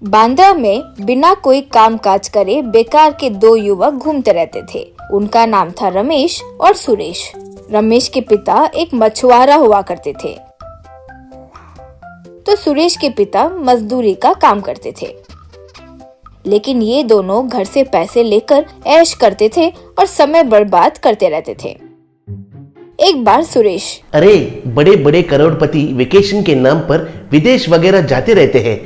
बांद्रा में बिना कोई काम काज करे बेकार के दो युवक घूमते रहते थे। उनका नाम था रमेश और सुरेश। रमेश के पिता एक मछुआरा हुआ करते थे, तो सुरेश के पिता मजदूरी का काम करते थे। लेकिन ये दोनों घर से पैसे लेकर ऐश करते थे और समय बर्बाद करते रहते थे। एक बार सुरेश, अरे बड़े बड़े करोड़पति वेकेशन के नाम पर विदेश वगैरह जाते रहते हैं,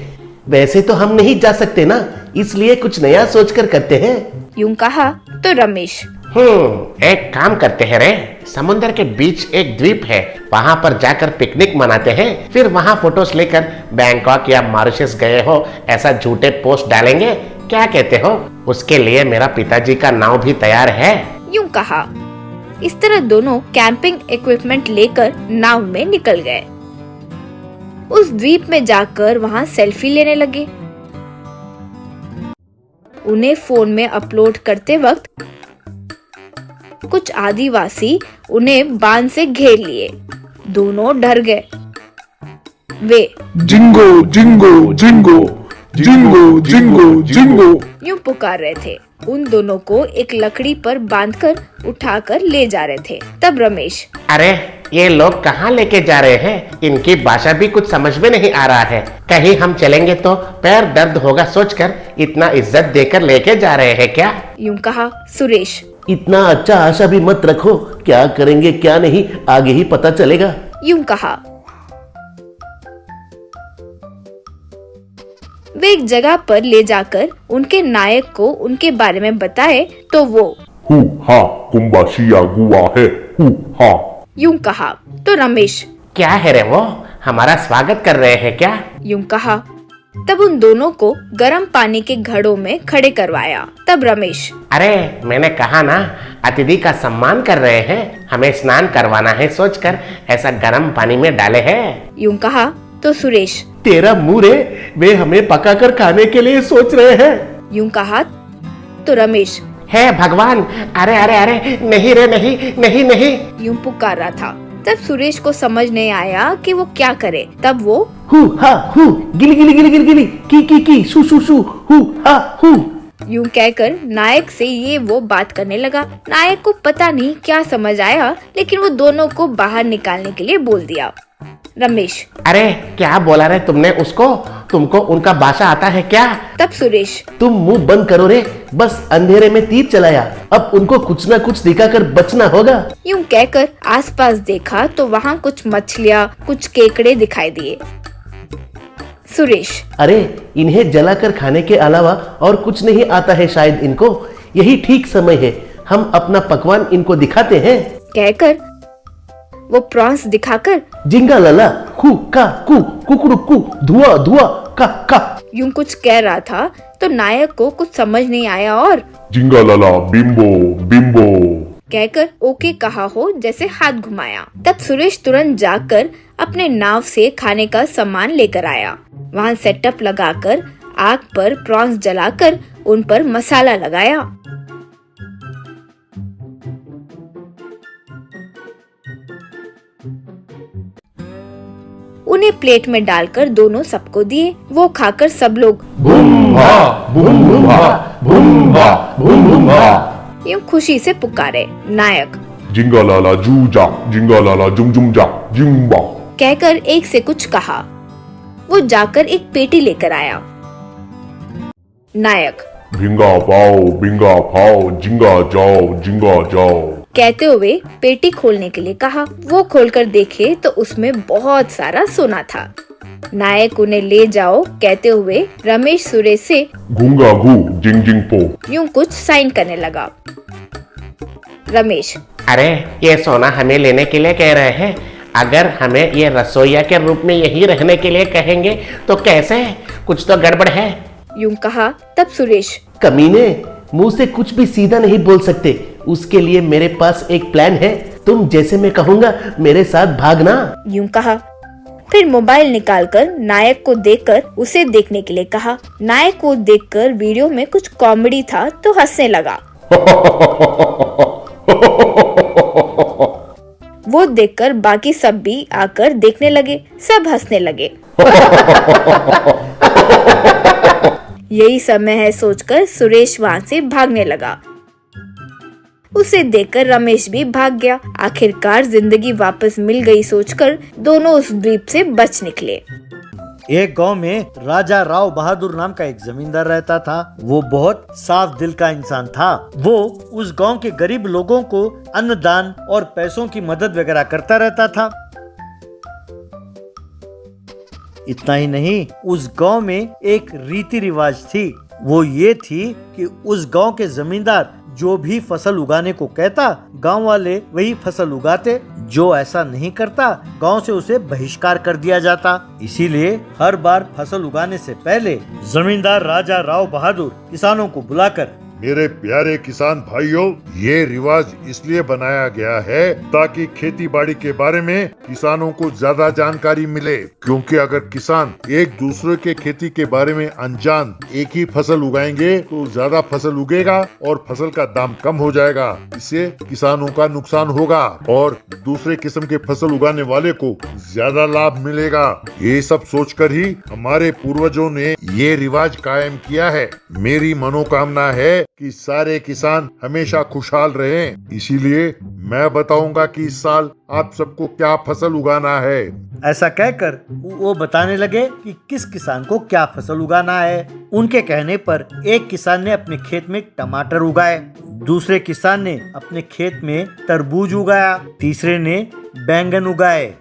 वैसे तो हम नहीं जा सकते ना, इसलिए कुछ नया सोचकर करते हैं। यूं कहा तो रमेश, एक काम करते हैं रे, समुद्र के बीच एक द्वीप है, वहाँ पर जाकर पिकनिक मनाते हैं, फिर वहाँ फोटोज लेकर बैंकॉक या मॉरिशस गए हो ऐसा झूठे पोस्ट डालेंगे, क्या कहते हो? उसके लिए मेरा पिताजी का नाव भी तैयार है। यूं कहा। इस तरह दोनों कैंपिंग इक्विपमेंट लेकर नाव में निकल गए। उस द्वीप में जाकर वहाँ सेल्फी लेने लगे। उन्हें फोन में अपलोड करते वक्त कुछ आदिवासी उन्हें बांध से घेर लिए। दोनों डर गए। वे जिंगो जिंगो जिंगो जिंगो जिंगो जिंगो यूं पुकार रहे थे। उन दोनों को एक लकड़ी पर बांधकर उठाकर ले जा रहे थे। तब रमेश, अरे ये लोग कहाँ लेके जा रहे हैं? इनकी भाषा भी कुछ समझ में नहीं आ रहा है। कहीं हम चलेंगे तो पैर दर्द होगा सोचकर इतना इज्जत देकर लेके जा रहे हैं क्या? यूं कहा सुरेश। इतना अच्छा आशा भी मत रखो, क्या करेंगे क्या नहीं आगे ही पता चलेगा। यूं कहा। वे एक जगह पर ले जाकर उनके नायक को उनके बारे में बताए तो वो हु हा कुंबाशिया गुआ है हु हा। यूं कहा तो रमेश, क्या है रे वो, हमारा स्वागत कर रहे हैं क्या? यूं कहा। तब उन दोनों को गर्म पानी के घड़ों में खड़े करवाया। तब रमेश, अरे मैंने कहा ना, अतिथि का सम्मान कर रहे हैं, हमें स्नान करवाना है सोचकर ऐसा गर्म पानी में डाले हैं। यूं कहा तो सुरेश, तेरा मुंह रे, वे हमें पकाकर खाने के लिए सोच रहे हैं। यूं कहा तो रमेश, हे भगवान, अरे अरे अरे नहीं रे, नहीं नहीं नहीं, यूं पुकार रहा था। तब सुरेश को समझ नहीं आया कि वो क्या करे। तब वो हु हा हु गिली गिली गिली गिली गिली की शू शू शू हु हा हु यूं कहकर नायक से ये वो बात करने लगा। नायक को पता नहीं क्या समझ आया, लेकिन वो दोनों को बाहर निकालने के लिए बोल दिया। रमेश, अरे क्या बोला रे तुमने उसको? तुमको उनका भाषा आता है क्या? तब सुरेश, तुम मुंह बंद करो रे, बस अंधेरे में तीर चलाया, अब उनको कुछ न कुछ दिखाकर बचना होगा। यूं कहकर आसपास देखा तो वहाँ कुछ मछलियाँ, कुछ केकड़े दिखाई दिए। सुरेश, अरे इन्हें जलाकर खाने के अलावा और कुछ नहीं आता है शायद इनको, यही ठीक समय है, हम अपना पकवान इनको दिखाते हैं। कहकर वो प्रॉन्स दिखाकर जिंगा लला कु का कु कुकड़ू कु धुआ धुआ का का यूं कुछ कह रहा था तो नायक को कुछ समझ नहीं आया और जिंगा लाला बिम्बो बिम्बो कहकर ओके कहा हो जैसे हाथ घुमाया। तब सुरेश तुरंत जाकर अपने नाव से खाने का सामान लेकर आया। वहाँ सेटअप लगाकर आग पर प्रॉन्स जलाकर उन पर मसाला लगाया। उन्हें प्लेट में डालकर दोनों सबको दिए। वो खाकर सब लोग बूम भा बूम बूम भा बूम भा बूम बूम भा यूं खुशी से पुकारे। नायक जिंगा लाला जूजा जिंगा लाला जुम जुम जा जिंबा कहकर एक से कुछ कहा। वो जाकर एक पेटी लेकर आया। नायक भिंगा पाओ जिंगा जाओ कहते हुए पेटी खोलने के लिए कहा। वो खोलकर देखे तो उसमें बहुत सारा सोना था। नायक उन्हें ले जाओ कहते हुए रमेश सुरेश से घूंगा घू जिंग जिंग पो यूं कुछ साइन करने लगा। रमेश, अरे ये सोना हमें लेने के लिए कह रहे हैं, अगर हमें ये रसोईया के रूप में यही रहने के लिए कहेंगे तो कैसे? कुछ तो गड़बड़ है। यूं कहा। तब सुरेश, कमीने, मुंह से कुछ भी सीधा नहीं बोल सकते, उसके लिए मेरे पास एक प्लान है, तुम जैसे मैं कहूँगा मेरे साथ भागना। यूं कहा। फिर मोबाइल निकालकर नायक को देकर उसे देखने के लिए कहा। नायक को देखकर वीडियो में कुछ कॉमेडी था तो हंसने लगा। वो देखकर बाकी सब भी आकर देखने लगे। सब हंसने लगे। यही समय है सोचकर सुरेश वहाँ से भागने लगा। उसे देखकर रमेश भी भाग गया। आखिरकार जिंदगी वापस मिल गई सोचकर दोनों उस द्वीप से बच निकले। एक गांव में राजा राव बहादुर नाम का एक जमींदार रहता था। वो बहुत साफ दिल का इंसान था। वो उस गांव के गरीब लोगों को अन्नदान और पैसों की मदद वगैरह करता रहता था। इतना ही नहीं, उस गांव में एक रीति रिवाज थी। वो ये थी कि उस गांव के जमींदार जो भी फसल उगाने को कहता, गांव वाले वही फसल उगाते। जो ऐसा नहीं करता, गांव से उसे बहिष्कार कर दिया जाता। इसीलिए हर बार फसल उगाने से पहले जमींदार राजा राव बहादुर किसानों को बुलाकर, मेरे प्यारे किसान भाइयों, ये रिवाज इसलिए बनाया गया है ताकि खेती बाड़ी के बारे में किसानों को ज्यादा जानकारी मिले। क्योंकि अगर किसान एक दूसरे के खेती के बारे में अनजान एक ही फसल उगाएंगे तो ज्यादा फसल उगेगा और फसल का दाम कम हो जाएगा। इससे किसानों का नुकसान होगा और दूसरे किस्म के फसल उगाने वाले को ज्यादा लाभ मिलेगा। ये सब सोचकर ही हमारे पूर्वजों ने ये रिवाज कायम किया है। मेरी मनोकामना है कि सारे किसान हमेशा खुशहाल रहें। इसीलिए मैं बताऊंगा कि इस साल आप सबको क्या फसल उगाना है। ऐसा कहकर वो बताने लगे कि किस किसान को क्या फसल उगाना है। उनके कहने पर एक किसान ने अपने खेत में टमाटर उगाए, दूसरे किसान ने अपने खेत में तरबूज उगाया, तीसरे ने बैंगन उगाए।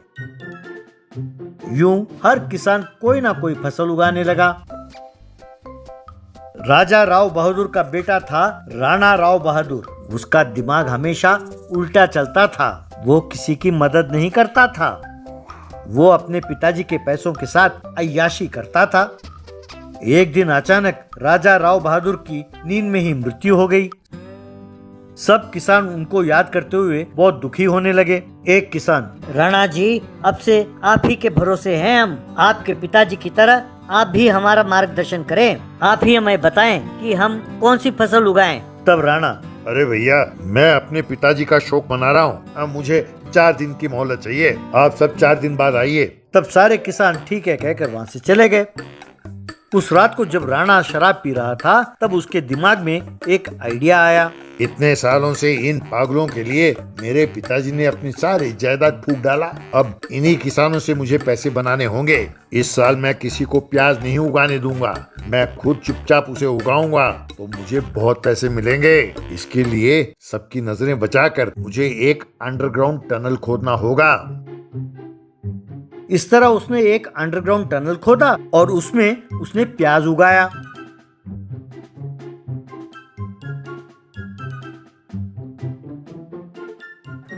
यूं हर किसान कोई ना कोई फसल उगाने लगा। राजा राव बहादुर का बेटा था राणा राव बहादुर। उसका दिमाग हमेशा उल्टा चलता था। वो किसी की मदद नहीं करता था। वो अपने पिताजी के पैसों के साथ अय्याशी करता था। एक दिन अचानक राजा राव बहादुर की नींद में ही मृत्यु हो गई। सब किसान उनको याद करते हुए बहुत दुखी होने लगे। एक किसान, राणा जी, अब से आप ही के भरोसे हैं हम। आपके पिताजी की तरह आप भी हमारा मार्गदर्शन करें। आप ही हमें बताएं कि हम कौन सी फसल उगाएं। तब राणा, अरे भैया, मैं अपने पिताजी का शोक मना रहा हूँ। अब मुझे 4 दिन की मोहलत चाहिए। आप सब 4 दिन बाद आइए। तब सारे किसान ठीक है कहकर वहाँ से चले गए। उस रात को जब राणा शराब पी रहा था, तब उसके दिमाग में एक आइडिया आया। इतने सालों से इन पागलों के लिए मेरे पिताजी ने अपनी सारी जायदाद फूंक डाला। अब इन्हीं किसानों से मुझे पैसे बनाने होंगे। इस साल मैं किसी को प्याज नहीं उगाने दूंगा। मैं खुद चुपचाप उसे उगाऊंगा तो मुझे बहुत पैसे मिलेंगे। इसके लिए सबकी नजरें बचाकर मुझे एक अंडरग्राउंड टनल खोदना होगा। इस तरह उसने एक अंडरग्राउंड टनल खोदा और उसमें उसने प्याज उगाया।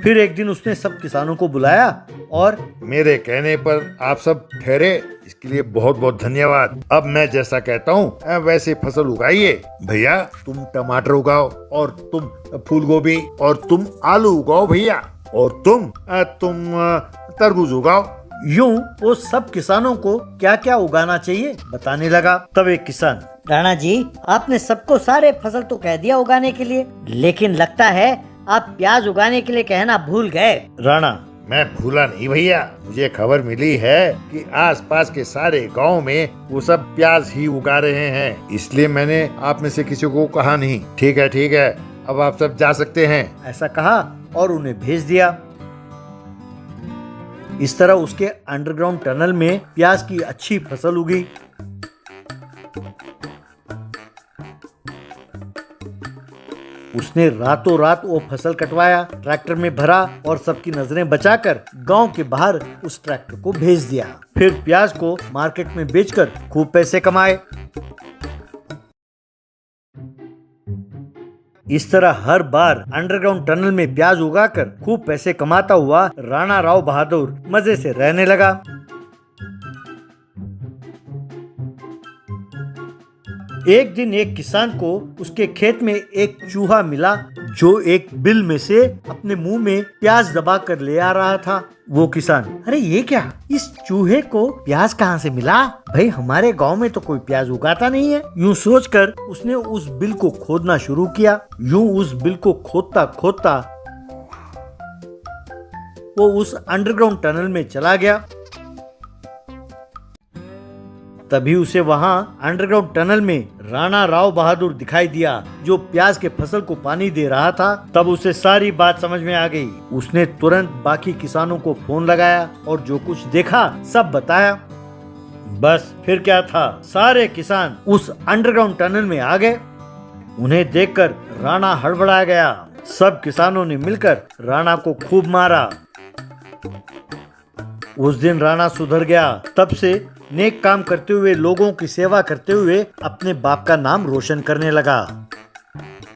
फिर एक दिन उसने सब किसानों को बुलाया और मेरे कहने पर आप सब ठहरे, इसके लिए बहुत बहुत धन्यवाद। अब मैं जैसा कहता हूँ वैसे फसल उगाइए। भैया, तुम टमाटर उगाओ, और तुम फूल गोभी, और तुम आलू उगाओ भैया, और तुम तरबूज उगाओ। यूं वो सब किसानों को क्या क्या उगाना चाहिए बताने लगा। तब एक किसान, राणा जी, आपने सबको सारे फसल तो कह दिया उगाने के लिए, लेकिन लगता है आप प्याज उगाने के लिए कहना भूल गए। राणा, मैं भूला नहीं भैया। मुझे खबर मिली है कि आसपास के सारे गांव में वो सब प्याज ही उगा रहे हैं, इसलिए मैंने आप में से किसी को कहा नहीं। ठीक है, अब आप सब जा सकते हैं। ऐसा कहा और उन्हें भेज दिया। इस तरह उसके अंडरग्राउंड टनल में प्याज की अच्छी फसल उगी। उसने रातों रात वो फसल कटवाया, ट्रैक्टर में भरा और सबकी नजरें बचाकर गांव के बाहर उस ट्रैक्टर को भेज दिया। फिर प्याज को मार्केट में बेचकर खूब पैसे कमाए। इस तरह हर बार अंडरग्राउंड टनल में प्याज उगाकर खूब पैसे कमाता हुआ राणा राव बहादुर मजे से रहने लगा। एक दिन एक किसान को उसके खेत में एक चूहा मिला जो एक बिल में से अपने मुंह में प्याज दबा कर ले आ रहा था। वो किसान, अरे ये क्या, इस चूहे को प्याज कहाँ से मिला? भाई हमारे गांव में तो कोई प्याज उगाता नहीं है। यूं सोचकर उसने उस बिल को खोदना शुरू किया। यूं उस बिल को खोदता खोदता वो उस अंडरग्राउंड टनल में चला गया। तभी उसे वहाँ अंडरग्राउंड टनल में राणा राव बहादुर दिखाई दिया, जो प्याज के फसल को पानी दे रहा था। तब उसे सारी बात समझ में आ गई। उसने तुरंत बाकी किसानों को फोन लगाया और जो कुछ देखा सब बताया। बस फिर क्या था, सारे किसान उस अंडरग्राउंड टनल में आ गए। उन्हें देखकर राणा हड़बड़ा गया। सब किसानों ने मिलकर राणा को खूब मारा। उस दिन राणा सुधर गया। तब से नेक काम करते हुए, लोगों की सेवा करते हुए अपने बाप का नाम रोशन करने लगा।